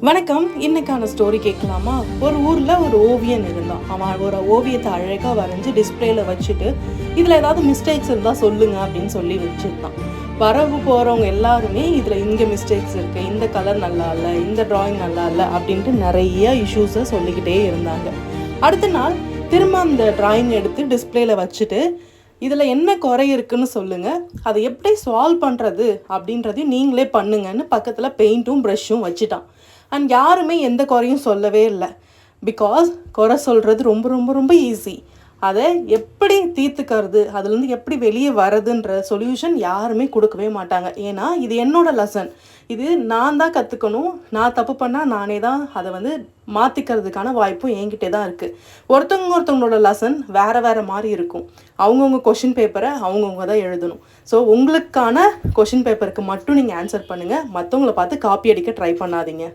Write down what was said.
வணக்கம். இன்னைக்கான ஸ்டோரி கேட்கலாமா? ஒரு ஊரில் ஒரு ஓவியன் இருந்தான். அவன் ஒரு ஓவியத்தை அழகாக வரைஞ்சி டிஸ்பிளேல வச்சுட்டு இதில் ஏதாவது மிஸ்டேக்ஸ் இருந்தால் சொல்லுங்க அப்படின்னு சொல்லி வச்சுருந்தான். வரவு போகிறவங்க எல்லாருமே இதில் இங்கே மிஸ்டேக்ஸ் இருக்குது, இந்த கலர் நல்லா இல்லை, இந்த ட்ராயிங் நல்லா இல்லை அப்படின்ட்டு நிறைய இஷ்யூஸை சொல்லிக்கிட்டே இருந்தாங்க. அடுத்த நாள் திரும்ப அந்த ட்ராயிங் எடுத்து டிஸ்பிளேல வச்சுட்டு இதில் என்ன குறை இருக்குன்னு சொல்லுங்கள், அதை எப்படி சால்வ் பண்ணுறது அப்படின்றதையும் நீங்களே பண்ணுங்கன்னு பக்கத்தில் பெயிண்ட்டும் ப்ரஷ்ஷும் வச்சுட்டான். அண்ட் யாருமே எந்த குறையும் சொல்லவே இல்லை. பிகாஸ் குறை சொல்கிறது ரொம்ப ரொம்ப ரொம்ப ஈஸி. அதை எப்படி தீர்த்துக்கிறது, அதுலேருந்து எப்படி வெளியே வரதுன்ற சொல்யூஷன் யாருமே கொடுக்கவே மாட்டாங்க. ஏன்னா இது என்னோடய லெசன், இது நான் தான் கற்றுக்கணும். நான் தப்பு பண்ணால் நானே தான் அதை மாற்றிக்கிறதுக்கான வாய்ப்பும் என்கிட்டே தான் இருக்குது. ஒருத்தவங்களோட லெசன் வேறு மாதிரி இருக்கும். அவங்கவுங்க கொஷின் பேப்பரை அவங்கவுங்க தான் எழுதணும். ஸோ உங்களுக்கான கொஷின் பேப்பருக்கு மட்டும் நீங்கள் ஆன்சர் பண்ணுங்கள். மற்றவங்கள பார்த்து காப்பி அடிக்க ட்ரை பண்ணாதீங்க.